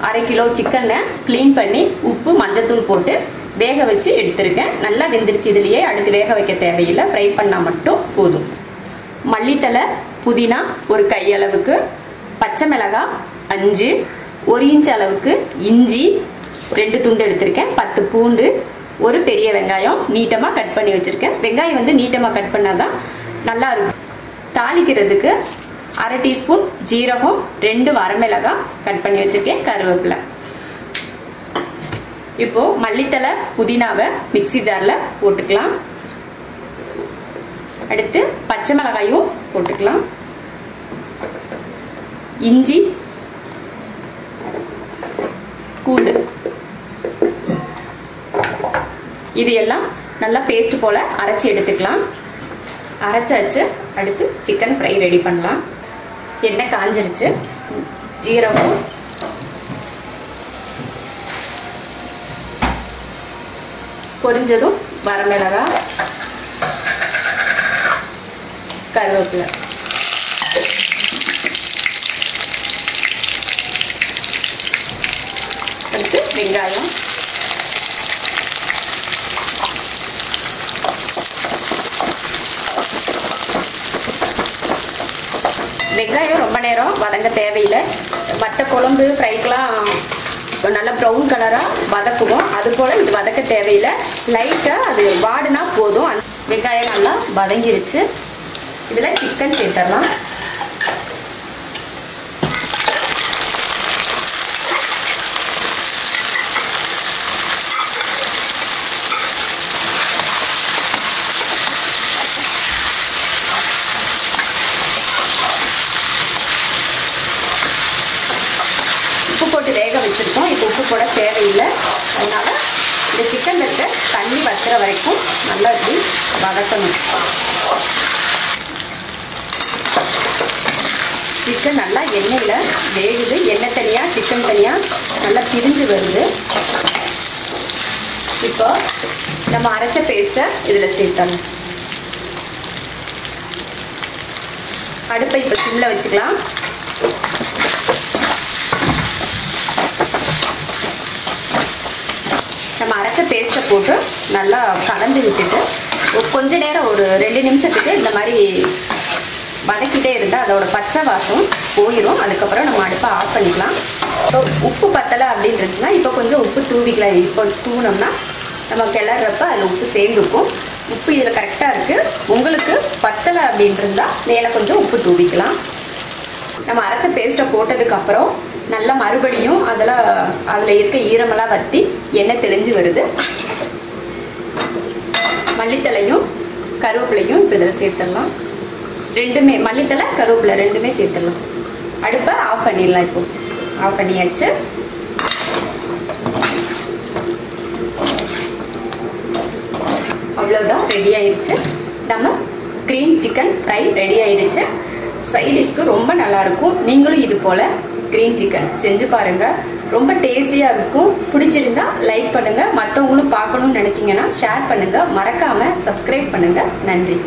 1/2 kilo சிக்கனை clean பண்ணி உப்பு மஞ்சத்தூள் போட்டு வேக வச்சு எடுத்துருக்கேன். நல்லா வெந்துருச்சு. இதுலேயே அடுத்து வேக வைக்க தேவையில்லை, ஃப்ரை பண்ணால் மட்டும் போதும். மல்லித்தலை புதினா ஒரு கையளவுக்கு, பச்சை மிளகாய் 5, 1 இன்ச் அளவுக்கு இஞ்சி 2 துண்டு எடுத்திருக்கேன், 10 பூண்டு, ஒரு பெரிய வெங்காயம் நீட்டமாக கட் பண்ணி வச்சுருக்கேன். வெங்காயம் வந்து நீட்டமாக கட் பண்ணால் தான் நல்லா இருக்கும். தாளிக்கிறதுக்கு 1/2 டீஸ்பூன் ஜீரகம், 2 வரமிளகாய் கட் பண்ணி வச்சுருக்கேன், கருவேப்பிலை. இப்போது மல்லித்தலை புதினாவை மிக்ஸி ஜாரில் போட்டுக்கலாம். அடுத்து பச்சை மிளகாயும் போட்டுக்கலாம், இஞ்சி, பூண்டு, இது எல்லாம் நல்லா பேஸ்ட் போல் அரைச்சி எடுத்துக்கலாம். அரைச்சாச்சு. அடுத்து சிக்கன் ஃப்ரை ரெடி பண்ணலாம். எண்ணெய் காஞ்சிருச்சு. ஜீரகம், பொரிஞ்சதும் வரமிளகாய், கருவேப்பிலை, அடுத்து வெங்காயம், வெங்காயம் ரொம்ப நேரம் வதங்க தேவையில்லை. மற்ற குழம்பு ஃப்ரைக்கெலாம் நல்லா ப்ரௌன் கலராக வதக்குவோம், அதுபோல் இது வதக்க தேவையில்லை. லைட்டாக அது வாடினா போதும். வெங்காயம் நல்லா வதங்கிருச்சு. இதில் சிக்கன் சேர்த்துடலாம். உப்பு போட்டு வேக வச்சுருக்கோம். இப்போ உப்பு போட தேவையில்லை. அதனால் இந்த சிக்கன் இருக்க தண்ணி வத்துற வரைக்கும் நல்லா இப்படி வதக்கணும். சிக்கன் நல்லா எண்ணெயில் வேகுது. எண்ணெய் தனியாக சிக்கன் தனியாக நல்லா பிரிஞ்சு வருது. இப்போ நம்ம அரைச்ச பேஸ்ட்டை இதில் சேர்த்தணும். அடுப்பை இப்போ சிம்மில் வச்சுக்கலாம். நம்ம அரைச்ச பேஸ்ட்டை போட்டு நல்லா கலந்து விட்டுட்டு கொஞ்ச நேரம் ஒரு 2 நிமிஷத்துக்கு இந்த மாதிரி வதக்கிட்டே இருந்தால் அதோட பச்சை வாசம் போயிடும். அதுக்கப்புறம் நம்ம அடுப்பை ஆஃப் பண்ணிக்கலாம். இப்போ உப்பு பத்தலை அப்படின்னு இருந்துச்சுன்னா இப்போ கொஞ்சம் உப்பு தூவிக்கலாம். இப்போ தூவினோம்னா நம்ம கிளறப்ப அதில் உப்பு சேர்ந்துக்கும். உப்பு இதில் கரெக்டாக இருக்குது. உங்களுக்கு பத்தலை அப்படின்னு இருந்தால் மேலே கொஞ்சம் உப்பு தூவிக்கலாம். நம்ம அரைச்ச பேஸ்ட்டை போட்டதுக்கப்புறம் நல்லா மறுபடியும் அதில் இருக்க ஈரமெல்லாம் வற்றி எண்ணெய் தெளிஞ்சு வருது. மல்லித்தலையும் கருவேப்பிலையும் இப்போ இதில் சேர்த்துடலாம். ரெண்டுமே மல்லித்தலை கருவேப்பிலை ரெண்டுமே சேர்த்துடலாம். அடுப்பை ஆஃப் பண்ணிடலாம். இப்போ ஆஃப் பண்ணியாச்சு. அவ்வளோதான், ரெடி ஆயிடுச்சு. நம்ம க்ரீன் சிக்கன் ஃப்ரை ரெடி ஆயிடுச்சு. சைடிஷ்க்கு ரொம்ப நல்லாயிருக்கும். நீங்களும் இது போல் க்ரீன் சிக்கன் செஞ்சு பாருங்கள். ரொம்ப டேஸ்டியாக இருக்கும். பிடிச்சிருந்தா லைக் பண்ணுங்கள். மற்றவங்களும் பார்க்கணும்னு நினச்சிங்கன்னா ஷேர் பண்ணுங்கள். மறக்காமல் சப்ஸ்கிரைப் பண்ணுங்கள். நன்றி.